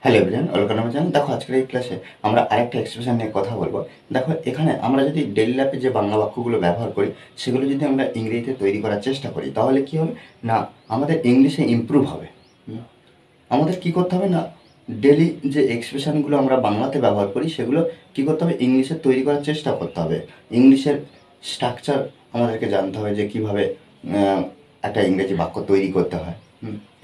Hello everyone, welcome আমার channel. দেখো আজকের এই ক্লাসে আমরা আরেকটা এক্সপ্রেশন নিয়ে কথা বলবো। দেখো এখানে আমরা যদি ডেইলি লাইফে যে বাংলা বাক্যগুলো ব্যবহার করি সেগুলো যদি আমরা ইংরেজিতে তৈরি করার চেষ্টা করি তাহলে কি হবে না, আমাদের ইংলিশে ইমপ্রুভ হবে। আমাদের কি করতে হবে না, ডেলি যে এক্সপ্রেশনগুলো আমরা বাংলাতে ব্যবহার করি সেগুলো কি করতে হবে, ইংলিশে তৈরি করার চেষ্টা করতে হবে। ইংলিশের স্ট্রাকচার আমাদেরকে জানতে হবে যে কীভাবে একটা ইংরেজি বাক্য তৈরি করতে হয়।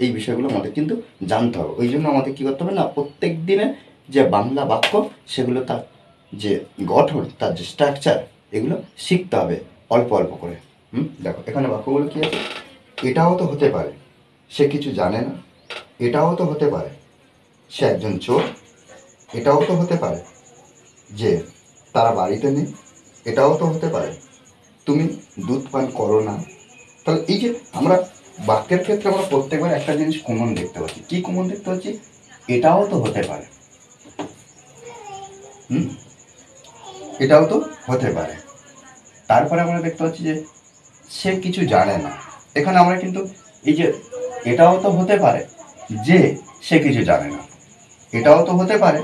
এই বিষয়গুলো আমাদের কিন্তু জানতে হবে। ওই জন্য আমাদের কী করতে হবে না, প্রত্যেক দিনে যে বাংলা বাক্য সেগুলো তার যে গঠন, তার যে স্ট্রাকচার, এগুলো শিখতে হবে অল্প অল্প করে। দেখো এখানে বাক্যগুলো কী আছে, এটাও তো হতে পারে সে কিছু জানে না, এটাও তো হতে পারে সে একজন চোর, এটাও তো হতে পারে যে তারা বাড়িতে নেই, এটাও তো হতে পারে তুমি দুধ পান করো না। তাহলে এই যে আমরা বাক্যের ক্ষেত্রে আমরা প্রত্যেকবার একটা জিনিস কমন দেখতে পাচ্ছি। কি কমন দেখতে পাচ্ছি? এটাও তো হতে পারে। এটাও তো হতে পারে। তারপরে আমরা দেখতে পাচ্ছি যে সে কিছু জানে না। এখানে আমরা কিন্তু এই যে এটাও তো হতে পারে যে সে কিছু জানে না, এটাও তো হতে পারে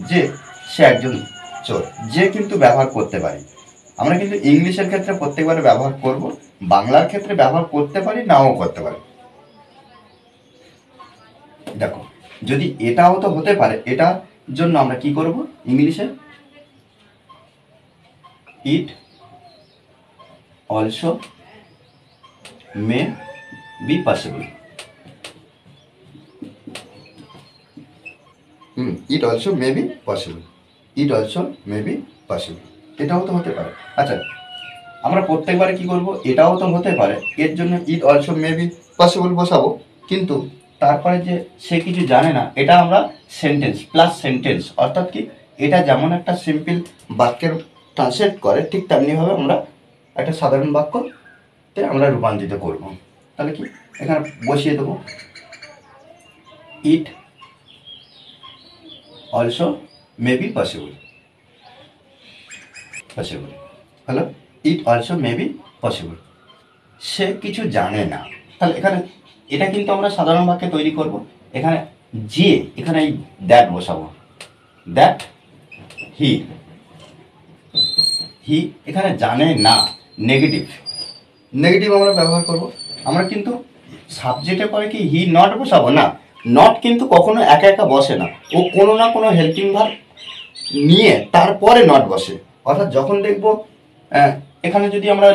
যে সে একজন চোর, যে কিন্তু ব্যবহার করতে পারি। আমরা কিন্তু ইংলিশের ক্ষেত্রে প্রত্যেকবারে ব্যবহার করব, বাংলার ক্ষেত্রে ব্যবহার করতে পারি, নাও করতে পারি। দেখো যদি এটাও তো হতে পারে, এটার জন্য আমরা কি করব, ইংলিশে ইট also may be possible. It also may be possible, it also may be possible, এটাও তো হতে পারে। আচ্ছা আমরা প্রত্যেকবারে কি করব, এটাও তো হতে পারে, এর জন্য ইট অলসো মে বি পসিবল বসাবো। কিন্তু তারপরে যে সে কিছু জানে না, এটা আমরা সেন্টেন্স প্লাস সেন্টেন্স, অর্থাৎ কি এটা যেমন একটা সিম্পল বাক্যের ট্রান্সলেট করে ঠিক তেমনিভাবে আমরা একটা সাধারণ বাক্যতে আমরা রূপান্তরিত করব। তাহলে কি এখানে বসিয়ে দেবো, it also may be possible, possible হলো it also may be possible. সে কিছু জানে না। তাহলে এখানে এটা কিন্তু আমরা সাধারণ বাক্যে তৈরি করব। এখানে যে, এখানে এই দ্যাট বসাবো, দ্যাট হি, হি এখানে জানে না, নেগেটিভ, নেগেটিভ আমরা ব্যবহার করব। আমরা কিন্তু সাবজেক্টের পরে কি হি নট বসাবো না, নট কিন্তু কখনো একা একা বসে না, ও কোনো না কোনো হেল্পিং ভার্ব নিয়ে তারপরে নট বসে। অর্থাৎ যখন দেখব এখানে যদি আমরা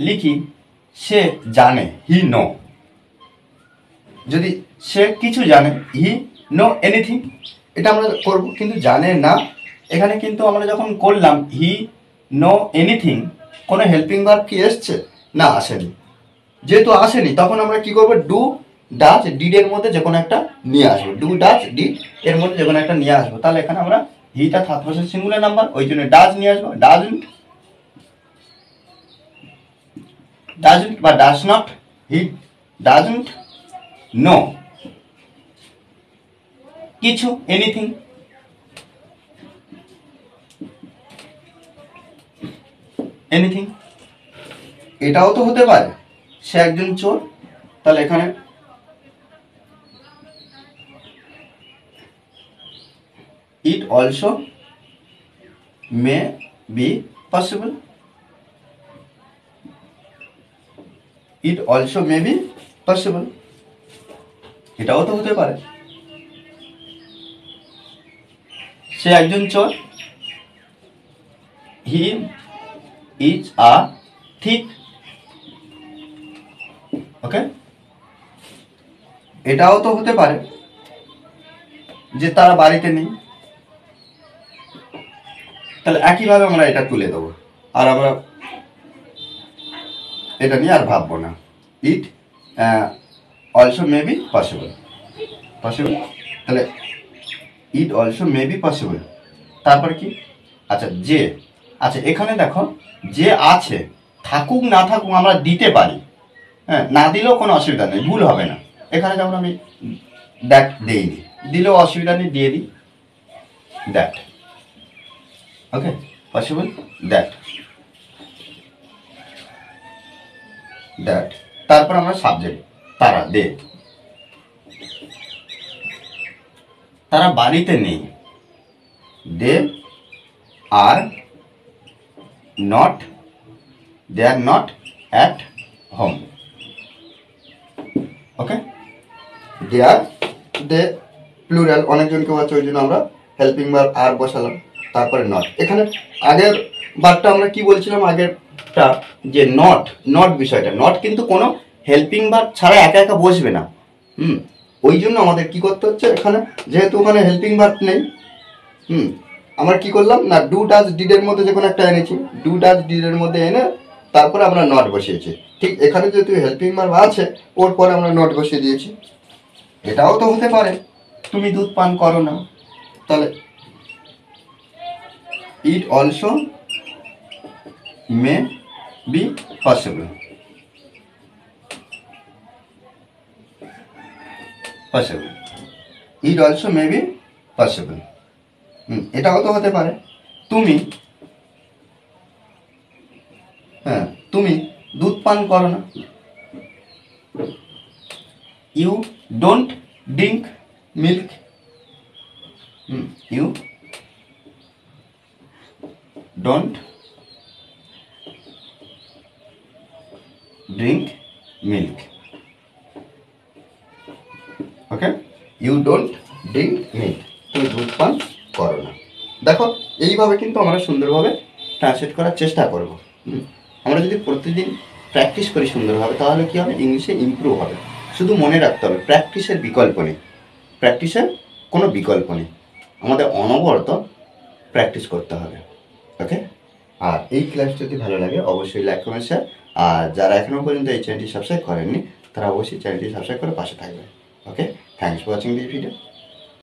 লিখি সে জানে, হি নো, যদি সে কিছু জানে, হি নো এনিথিং, এটা আমরা করব। কিন্তু জানে না, এখানে কিন্তু আমরা যখন করলাম হি নো এনিথিং, কোনো হেল্পিং ভার্ব কি এসছে না, আসেনি। যেহেতু আসেনি তখন আমরা কি করব, ডু ডাচ ডিড এর মধ্যে যে কোনো একটা নিয়ে আসবো, ডু ডাচ ডিড এর মধ্যে যে কোনো একটা নিয়ে আসবো। তাহলে এখানে আমরা হিটা থার্ড পারসন সিঙ্গুলার নাম্বার, ওই জন্য ডাজ নিয়ে আসবো, ডাজন্ট, ডাজন্ট বা does not, he doesn't know কিছু, এনিথিং, এনিথিং। এটাও তো হতে পারে সে একজন চোর। তাহলে এখানে ইট also may be possible, it also may be possible, এটাও তো হতে পারে সে একজন চোর, হি ইজ আ থিক। ওকে, এটাও তো হতে পারে যে তারা বাড়িতে নেই। তাহলে একইভাবে আমরা এটা তুলে দেবো, আর আমরা এটা নিয়ে আর ভাববো না। It also may be possible, possible, তাহলে it also may be possible. তারপরে কি, আচ্ছা যে, আচ্ছা এখানে দেখো যে আছে, থাকুক না থাকুক আমরা দিতে পারি, হ্যাঁ, না দিলেও কোনো অসুবিধা নেই, ভুল হবে না। এখানে যেমন আমি দ্যাট দিইনি, দিলেও অসুবিধা নেই, দিয়ে দিই that. Okay, possible that, that. তারপর আমরা সাবজেক্ট তারা, দে, তারা বাড়িতে নেই, they are not, they are not at home. Okay, they are, they plural, অনেকজনকে আছে, ওই জন্য আমরা হেল্পিং ভার্ব আর বসালাম, তারপরে নট। এখানে আগের বারটা আমরা কি বলছিলাম, আগেরটা যে নট, নট বিষয়টা, নট কিন্তু কোনো হেল্পিং ভার্ব ছাড়া একা একা বসবে না। ওই জন্য আমাদের কি করতে হচ্ছে, এখানে যেহেতু ওখানে হেল্পিং ভার্ব নেই, আমরা কি করলাম না, ডু ডাজ ডিডের মধ্যে যে কোনো একটা এনেছি, ডু ডাজ ডিডের মধ্যে এনে তারপরে আমরা নট বসিয়েছি। ঠিক এখানে যেহেতু হেল্পিং ভার্ব আছে, ওর পরে আমরা নট বসিয়ে দিয়েছি। এটাও তো হতে পারে তুমি দুধ পান করো না, তাহলে it also may be possible, possible, it also may be possible. এটাও তো হতে পারে তুমি, হ্যাঁ তুমি দুধ পান করো না, you don't drink milk, you don't drink milk. Okay, you don't drink milk, তুমি দুধ পান করো না। দেখো এইভাবে কিন্তু আমরা সুন্দরভাবে ট্রান্সলেট করার চেষ্টা করব। আমরা যদি প্রতিদিন প্র্যাকটিস করি সুন্দরভাবে, তাহলে কি হবে, ইংলিশে ইমপ্রুভ হবে। শুধু মনে রাখতে হবে প্র্যাকটিসের বিকল্প নেই, প্র্যাকটিসের কোনো বিকল্প নেই, আমাদের অনবরত প্র্যাকটিস করতে হবে। ওকে, আর এই ক্লাস যদি ভালো লাগে অবশ্যই লাইক কমেন্ট শেয়ার, আর যারা এখনও পর্যন্ত এই চ্যানেলটি সাবস্ক্রাইব করেননি তারা অবশ্যই চ্যানেলটি সাবস্ক্রাইব করে পাশে থাকবে। Okay, thanks for watching this video.